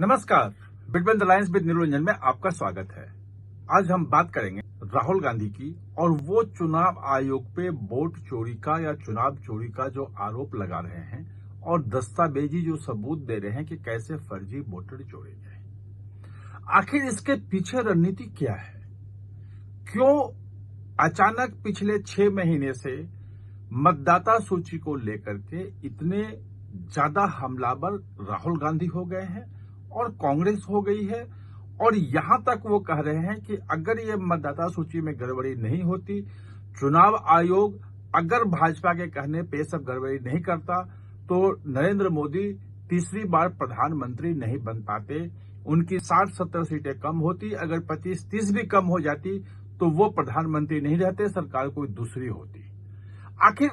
नमस्कार, between the lines with Niranjan में आपका स्वागत है। आज हम बात करेंगे राहुल गांधी की और वो चुनाव आयोग पे वोट चोरी का या चुनाव चोरी का जो आरोप लगा रहे हैं और दस्तावेजी जो सबूत दे रहे हैं कि कैसे फर्जी वोटर जोड़े गए। आखिर इसके पीछे रणनीति क्या है? क्यों अचानक पिछले 6 महीने से मतदाता सूची को लेकर के इतने ज्यादा हमलावर राहुल गांधी हो गए हैं और कांग्रेस हो गई है, और यहां तक वो कह रहे हैं कि अगर ये मतदाता सूची में गड़बड़ी नहीं होती, चुनाव आयोग अगर भाजपा के कहने पे सब गड़बड़ी नहीं करता, तो नरेंद्र मोदी तीसरी बार प्रधानमंत्री नहीं बन पाते। उनकी 60-70 सीटें कम होती, अगर 25-30 भी कम हो जाती तो वो प्रधानमंत्री नहीं रहते, सरकार कोई दूसरी होती। आखिर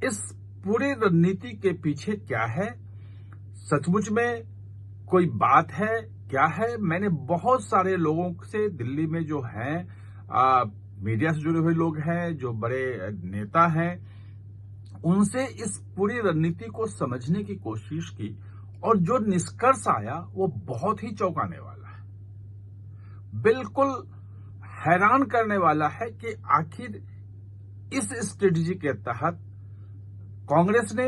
इस पूरी रणनीति के पीछे क्या है? सचमुच में कोई बात है? क्या है? मैंने बहुत सारे लोगों से दिल्ली में जो हैं मीडिया से जुड़े हुए लोग हैं, जो बड़े नेता हैं, उनसे इस पूरी रणनीति को समझने की कोशिश की और जो निष्कर्ष आया वो बहुत ही चौंकाने वाला है, बिल्कुल हैरान करने वाला है कि आखिर इस स्ट्रेटजी के तहत कांग्रेस ने,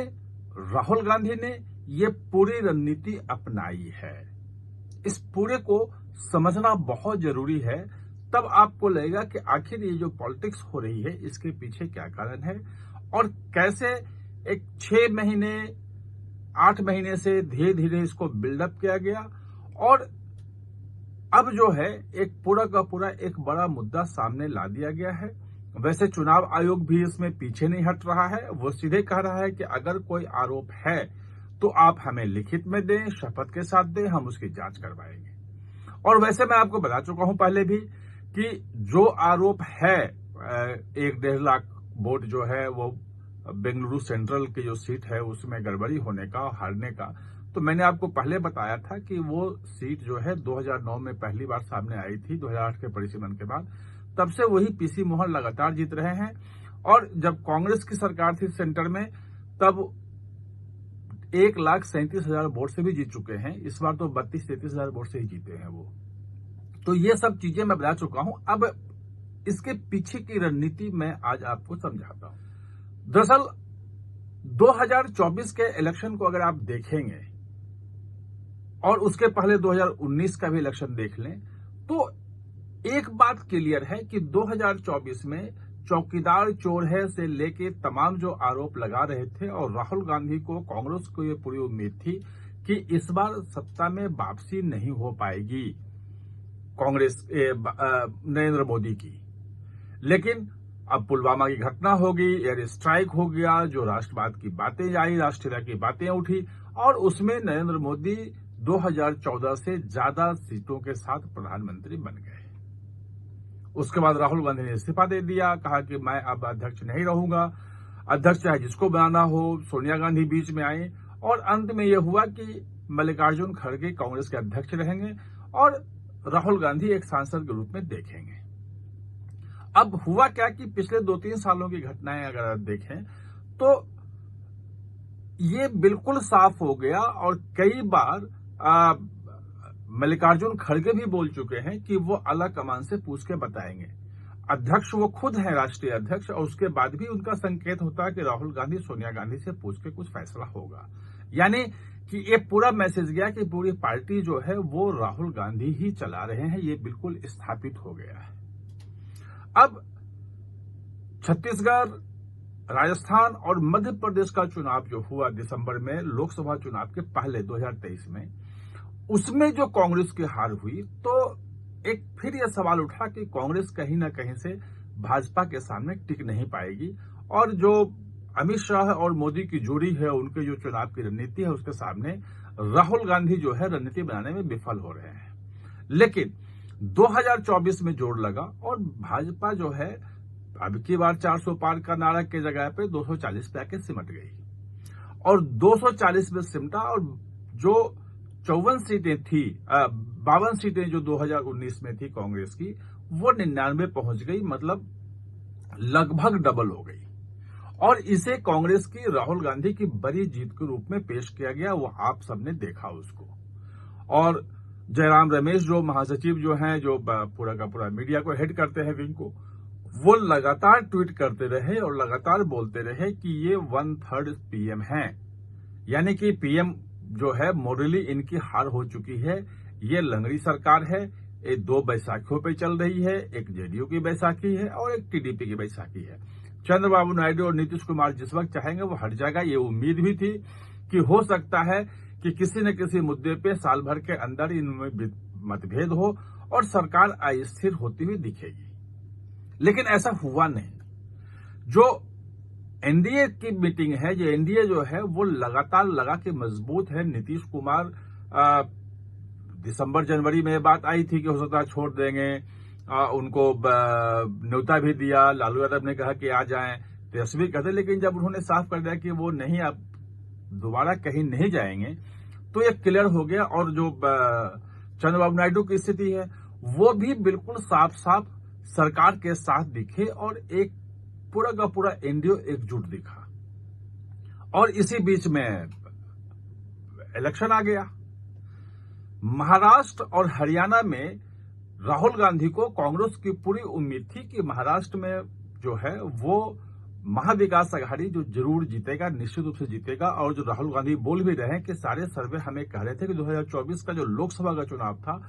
राहुल गांधी ने ये पूरी रणनीति अपनाई है। इस पूरे को समझना बहुत जरूरी है, तब आपको लगेगा कि आखिर ये जो पॉलिटिक्स हो रही है इसके पीछे क्या कारण है और कैसे एक 6 महीने 8 महीने से धीरे धीरे इसको बिल्डअप किया गया और अब जो है एक पूरा का पूरा एक बड़ा मुद्दा सामने ला दिया गया है। वैसे चुनाव आयोग भी इसमें पीछे नहीं हट रहा है, वो सीधे कह रहा है कि अगर कोई आरोप है तो आप हमें लिखित में दें, शपथ के साथ दें, हम उसकी जांच करवाएंगे। और वैसे मैं आपको बता चुका हूं पहले भी कि जो आरोप है 1-1.5 लाख वोट जो है वो बेंगलुरु सेंट्रल की जो सीट है उसमें गड़बड़ी होने का, हारने का, तो मैंने आपको पहले बताया था कि वो सीट जो है 2009 में पहली बार सामने आई थी, 2008 के परिसीमन के बाद। तब से वही पीसी मोहन लगातार जीत रहे हैं और जब कांग्रेस की सरकार थी सेंटर में तब 1,37,000 वोट से भी जीत चुके हैं। इस बार तो 32-33,000 वोट से ही जीते हैं वो। तो ये सब चीजें मैं बता चुका हूं। अब इसके पीछे की रणनीति मैं आज आपको समझाता हूं। दरअसल 2024 के इलेक्शन को अगर आप देखेंगे और उसके पहले 2019 का भी इलेक्शन देख लें तो एक बात क्लियर है कि 2024 में चौकीदार चोर है से लेके तमाम जो आरोप लगा रहे थे और राहुल गांधी को, कांग्रेस को ये पूरी उम्मीद थी कि इस बार सत्ता में वापसी नहीं हो पाएगी कांग्रेस नरेंद्र मोदी की। लेकिन अब पुलवामा की घटना हो गई, एयर स्ट्राइक हो गया, जो राष्ट्रवाद की बातें आई, राष्ट्रीयता की बातें उठी और उसमें नरेंद्र मोदी 2014 से ज्यादा सीटों के साथ प्रधानमंत्री बन गए। उसके बाद राहुल गांधी ने इस्तीफा दे दिया, कहा कि मैं अब अध्यक्ष नहीं रहूंगा, अध्यक्ष चाहे जिसको बनाना हो। सोनिया गांधी बीच में आई और अंत में यह हुआ कि मल्लिकार्जुन खड़गे कांग्रेस के अध्यक्ष रहेंगे और राहुल गांधी एक सांसद के रूप में देखेंगे। अब हुआ क्या कि पिछले 2-3 सालों की घटनाएं अगर आप देखें तो ये बिल्कुल साफ हो गया और कई बार मल्लिकार्जुन खड़गे भी बोल चुके हैं कि वो अलग कमान से पूछ के बताएंगे। अध्यक्ष वो खुद हैं, राष्ट्रीय अध्यक्ष, और उसके बाद भी उनका संकेत होता है कि राहुल गांधी सोनिया गांधी से पूछ के कुछ फैसला होगा। यानी कि ये पूरा मैसेज गया कि पूरी पार्टी जो है वो राहुल गांधी ही चला रहे हैं, ये बिल्कुल स्थापित हो गया है। अब छत्तीसगढ़, राजस्थान और मध्य प्रदेश का चुनाव जो हुआ दिसंबर में, लोकसभा चुनाव के पहले 2023 में, उसमें जो कांग्रेस की हार हुई तो एक फिर यह सवाल उठा कि कांग्रेस कहीं ना कहीं से भाजपा के सामने टिक नहीं पाएगी और जो अमित शाह और मोदी की जोड़ी है, उनके जो चुनाव की रणनीति है, उसके सामने राहुल गांधी जो है रणनीति बनाने में विफल हो रहे हैं। लेकिन 2024 में जोड़ लगा और भाजपा जो है अब की बार 400 पार का नारा के जगह पे 240 पे आके सिमट गई और 240 में सिमटा और जो 54 सीटें थी, 52 सीटें जो 2019 में थी कांग्रेस की, वो 99 पहुंच गई, मतलब लगभग डबल हो गई। और इसे कांग्रेस की, राहुल गांधी की बड़ी जीत के रूप में पेश किया गया, वो आप सबने देखा उसको। और जयराम रमेश जो महासचिव जो हैं, जो पूरा का पूरा मीडिया को हेड करते हैं विंग को, वो लगातार ट्वीट करते रहे और लगातार बोलते रहे कि ये 1/3 पीएम हैं, यानी कि पीएम जो है मोरली इनकी हार हो चुकी है। ये लंगड़ी सरकार है, ये 2 बैसाखियों पे चल रही है, एक जेडीयू की बैसाखी है और एक टीडीपी की बैसाखी है। चंद्रबाबू नायडू और नीतीश कुमार जिस वक्त चाहेंगे वो हट जाएगा। ये उम्मीद भी थी कि हो सकता है कि किसी न किसी मुद्दे पे साल भर के अंदर इनमें मतभेद हो और सरकार अस्थिर होती हुई दिखेगी, लेकिन ऐसा हुआ नहीं। जो एनडीए की मीटिंग है, जो एनडीए जो है वो लगातार लगा के मजबूत है। नीतीश कुमार दिसंबर जनवरी में बात आई थी कि हो सकता है छोड़ देंगे, उनको न्योता भी दिया। लालू यादव ने कहा कि आ जाएं, तेजस्वी कहते, लेकिन जब उन्होंने साफ कर दिया कि वो नहीं, अब दोबारा कहीं नहीं जाएंगे, तो ये क्लियर हो गया। और जो चंद्रबाबू नायडू की स्थिति है वो भी बिल्कुल साफ साफ सरकार के साथ दिखे और एक पूरा का पूरा एनडीए एकजुट दिखा। और इसी बीच में इलेक्शन आ गया। महाराष्ट्र और हरियाणा में राहुल गांधी को कांग्रेस की पूरी उम्मीद थी कि महाराष्ट्र में जो है वो महाविकास अघाड़ी जो जरूर जीतेगा, निश्चित रूप से जीतेगा। और जो राहुल गांधी बोल भी रहे हैं कि सारे सर्वे हमें कह रहे थे कि 2024 का जो लोकसभा का चुनाव था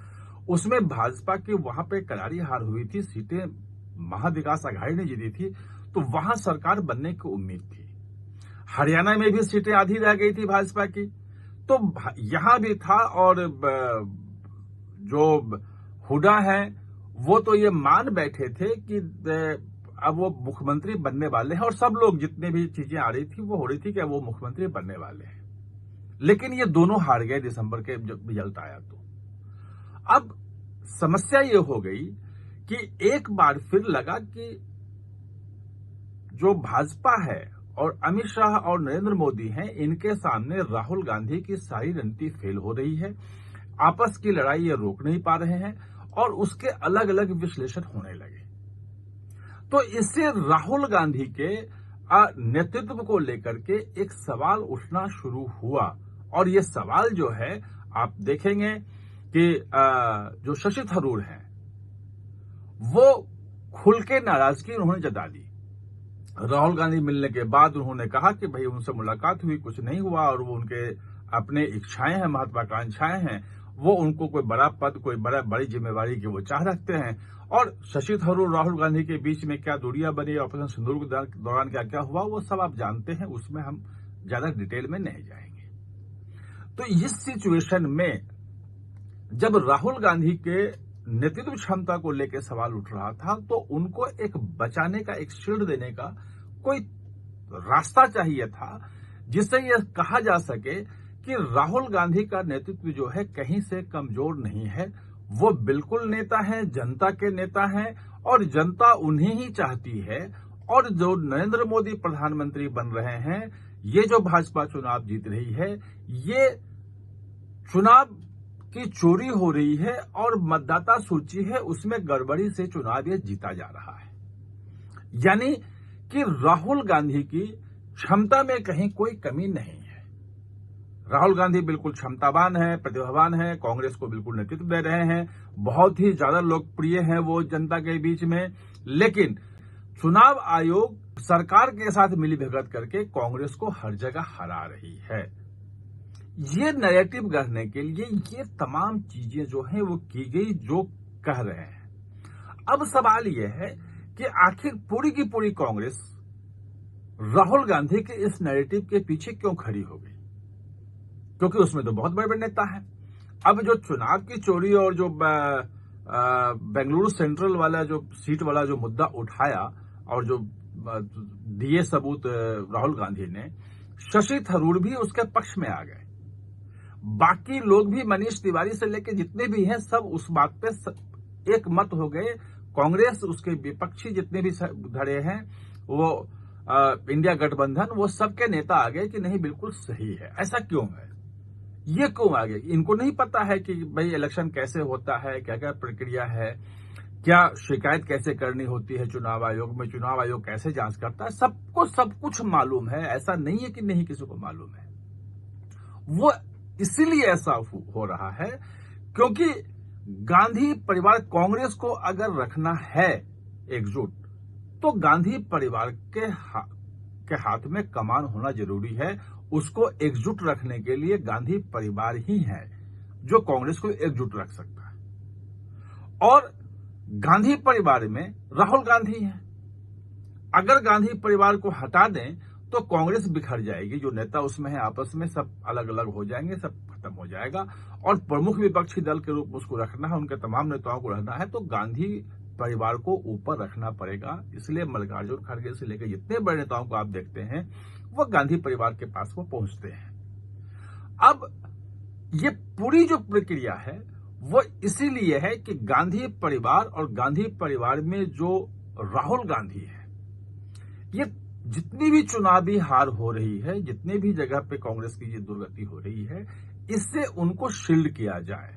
उसमें भाजपा की वहां पे करारी हार हुई थी, सीटें महाविकास अघाड़ी ने जीती थी, तो वहां सरकार बनने की उम्मीद थी। हरियाणा में भी सीटें आधी रह गई थी भाजपा की, तो यहां भी था। और जो हुड्डा है वो तो ये मान बैठे थे कि अब वो मुख्यमंत्री बनने वाले हैं, और सब लोग जितने भी चीजें आ रही थी वो हो रही थी कि वो मुख्यमंत्री बनने वाले हैं। लेकिन ये दोनों हार गए दिसंबर के जब रिजल्ट आया तो। अब समस्या ये हो गई कि एक बार फिर लगा कि जो भाजपा है और अमित शाह और नरेंद्र मोदी हैं, इनके सामने राहुल गांधी की सारी रणनीति फेल हो रही है। आपस की लड़ाई ये रोक नहीं पा रहे हैं और उसके अलग अलग विश्लेषण होने लगे। तो इससे राहुल गांधी के नेतृत्व को लेकर के एक सवाल उठना शुरू हुआ। और ये सवाल जो है आप देखेंगे कि जो शशि थरूर हैं वो खुल के नाराजगी उन्होंने जता दी। राहुल गांधी मिलने के बाद उन्होंने कहा कि भाई उनसे मुलाकात हुई, कुछ नहीं हुआ, और वो उनके अपने इच्छाएं हैं, महत्वाकांक्षाएं हैं, वो उनको कोई बड़ा पद, कोई बड़ी जिम्मेवारी की वो चाह रखते हैं। और शशि थरूर राहुल गांधी के बीच में क्या दूरियां बनी, ऑपरेशन सिंदूर के दौरान क्या क्या हुआ, वो सब आप जानते हैं, उसमें हम ज्यादा डिटेल में नहीं जाएंगे। तो इस सिचुएशन में जब राहुल गांधी के नेतृत्व क्षमता को लेकर सवाल उठ रहा था, तो उनको एक बचाने का, एक शील्ड देने का कोई रास्ता चाहिए था, जिससे यह कहा जा सके कि राहुल गांधी का नेतृत्व जो है कहीं से कमजोर नहीं है। वो बिल्कुल नेता है, जनता के नेता हैं, और जनता उन्हें ही चाहती है। और जो नरेंद्र मोदी प्रधानमंत्री बन रहे हैं, ये जो भाजपा चुनाव जीत रही है, ये चुनाव की चोरी हो रही है और मतदाता सूची है उसमें गड़बड़ी से चुनाव ये जीता जा रहा है। यानी कि राहुल गांधी की क्षमता में कहीं कोई कमी नहीं है। राहुल गांधी बिल्कुल क्षमतावान है, प्रतिभावान है, कांग्रेस को बिल्कुल नेतृत्व दे रहे हैं, बहुत ही ज्यादा लोकप्रिय हैं वो जनता के बीच में। लेकिन चुनाव आयोग सरकार के साथ मिलीभगत करके कांग्रेस को हर जगह हरा रही है। ये नैरेटिव गढ़ने के लिए ये तमाम चीजें जो हैं वो की गई, जो कह रहे हैं। अब सवाल ये है कि आखिर पूरी की पूरी कांग्रेस राहुल गांधी के इस नैरेटिव के पीछे क्यों खड़ी हो गई, क्योंकि उसमें तो बहुत बड़े बड़े नेता हैं। अब जो चुनाव की चोरी और जो बेंगलुरु सेंट्रल वाला जो सीट वाला जो मुद्दा उठाया और जो दिए सबूत राहुल गांधी ने, शशि थरूर भी उसके पक्ष में आ गए। बाकी लोग भी, मनीष तिवारी से लेकर जितने भी हैं, सब उस बात पे एक मत हो गए। कांग्रेस, उसके विपक्षी जितने भी धड़े हैं, वो इंडिया गठबंधन, वो सबके नेता आ गए कि नहीं बिल्कुल सही है। ऐसा क्यों है, ये क्यों आ गए? इनको नहीं पता है कि भाई इलेक्शन कैसे होता है, क्या क्या प्रक्रिया है, क्या शिकायत कैसे करनी होती है चुनाव आयोग में, चुनाव आयोग कैसे जांच करता है। सबको सब कुछ मालूम है, ऐसा नहीं है कि नहीं किसी को मालूम है। वो इसीलिए ऐसा हो रहा है क्योंकि गांधी परिवार, कांग्रेस को अगर रखना है एकजुट, तो गांधी परिवार के हाथ में कमान होना जरूरी है। उसको एकजुट रखने के लिए गांधी परिवार ही है जो कांग्रेस को एकजुट रख सकता है। और गांधी परिवार में राहुल गांधी है। अगर गांधी परिवार को हटा दें तो कांग्रेस बिखर जाएगी। जो नेता उसमें है आपस में सब अलग अलग हो जाएंगे, सब खत्म हो जाएगा। और प्रमुख विपक्षी दल के रूप में उसको रखना है, उनके तमाम नेताओं को रहना है, तो गांधी परिवार को ऊपर रखना पड़ेगा। इसलिए मल्लिकार्जुन खड़गे से लेकर जितने बड़े नेताओं को आप देखते हैं वो गांधी परिवार के पास वो पहुंचते हैं। अब ये पूरी जो प्रक्रिया है वो इसीलिए है कि गांधी परिवार और गांधी परिवार में जो राहुल गांधी है, ये जितनी भी चुनावी हार हो रही है, जितनी भी जगह पे कांग्रेस की ये दुर्गति हो रही है, इससे उनको शील्ड किया जाए,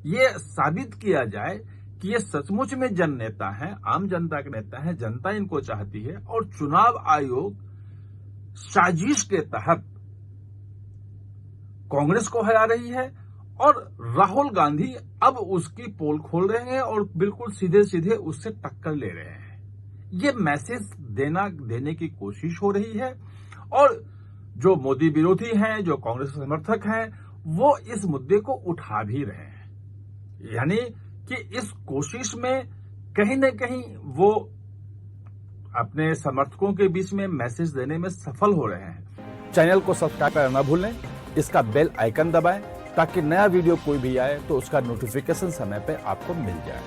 ये साबित किया जाए कि ये सचमुच में जन नेता हैं, आम जनता के नेता हैं, जनता इनको चाहती है। और चुनाव आयोग साजिश के तहत कांग्रेस को हरा रही है और राहुल गांधी अब उसकी पोल खोल रहे हैं और बिल्कुल सीधे सीधे उससे टक्कर ले रहे हैं। ये मैसेज देने की कोशिश हो रही है। और जो मोदी विरोधी हैं, जो कांग्रेस के समर्थक हैं, वो इस मुद्दे को उठा भी रहे हैं। यानी कि इस कोशिश में कहीं न कहीं वो अपने समर्थकों के बीच में मैसेज देने में सफल हो रहे हैं। चैनल को सब्सक्राइब करना न भूलें, इसका बेल आइकन दबाएं ताकि नया वीडियो कोई भी आए तो उसका नोटिफिकेशन समय पे आपको मिल जाए।